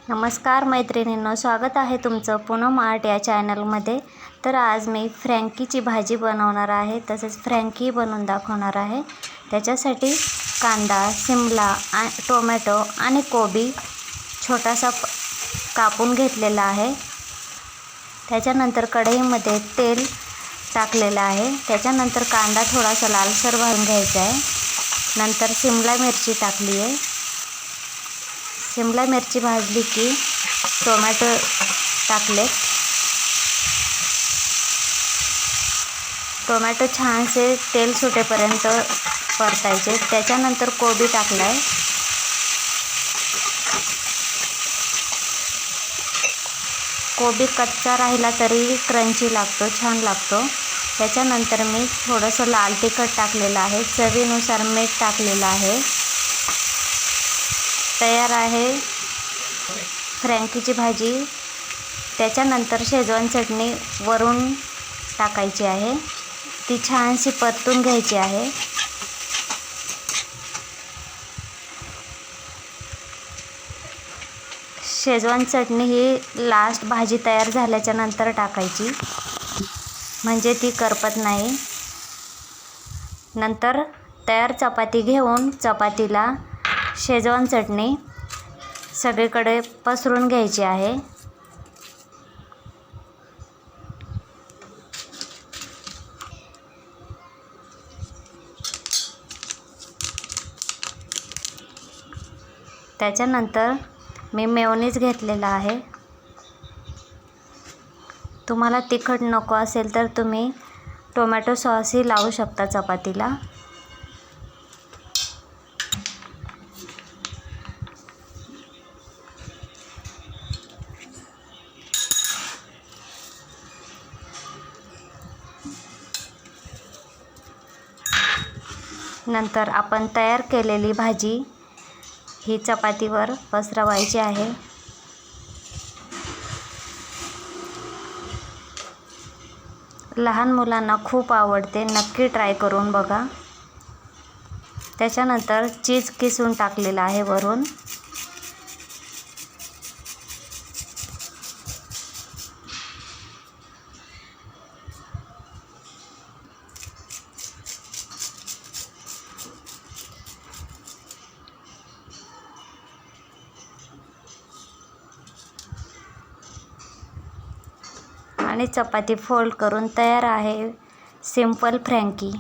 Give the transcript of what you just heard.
नमस्कार मैत्रिणींनो, स्वागत आहे तुमचं पूनम आर्ट या चॅनलमध्ये। तर आज मी फ्रँकीची भाजी बनवणार आहे, तसेच फ्रँकी बनवून दाखवणार आहे। त्याच्यासाठी कांदा, शिमला, टोमॅटो आणि कोबी छोटासा कापून घेतलेला आहे। त्याच्यानंतर कढईमध्ये तेल टाकलेलं आहे। त्याच्यानंतर कांदा थोडासा लालसर भाजून घ्यायचा आहे। नंतर शिमला मिरची टाकली आहे। शिमला मिरची भाजली की टोमॅटो टाकले। टोमॅटो छानसे तेल सुटेपर्यंत परतायचे। त्याच्यानंतर कोबी टाकलाय। कोबी कच्चा राहिला तरी क्रंची लागतो, छान लागतो। त्याच्यानंतर मी थोडंसं लाल तिखट टाकलेलं आहे, चवीनुसार मीठ टाकलेलं आहे। तयार आहे फ्रँकीची भाजी। त्याच्यानंतर शेजवान चटणी वरून टाकायची आहे, ती छानशी परतून घ्यायची आहे। शेजवान चटणी ही लास्ट भाजी तयार झाल्याच्या नंतर टाकायची, म्हणजे ती करपत नाही। नंतर तयार चपाती घेऊन चपातीला शेजवान चटणी सगळीकडे पसरून घ्यायची आहे। त्याच्यानंतर मी मेयोनीज घेतलेला आहे। तुम्हाला तिखट नको असेल तर तुम्ही टोमॅटो सॉसही लावू शकता चपातीला। नंतर आपण तयार केलेली भाजी ही चपातीवर पसरवायची आहे। लहान मुलांना खूप आवडते, नक्की ट्राय करून बघा। त्याच्यानंतर चीज किसून टाकलेलं आहे वरून। आणि चपाती फोल्ड करून तयार आहे सिंपल फ्रँकी।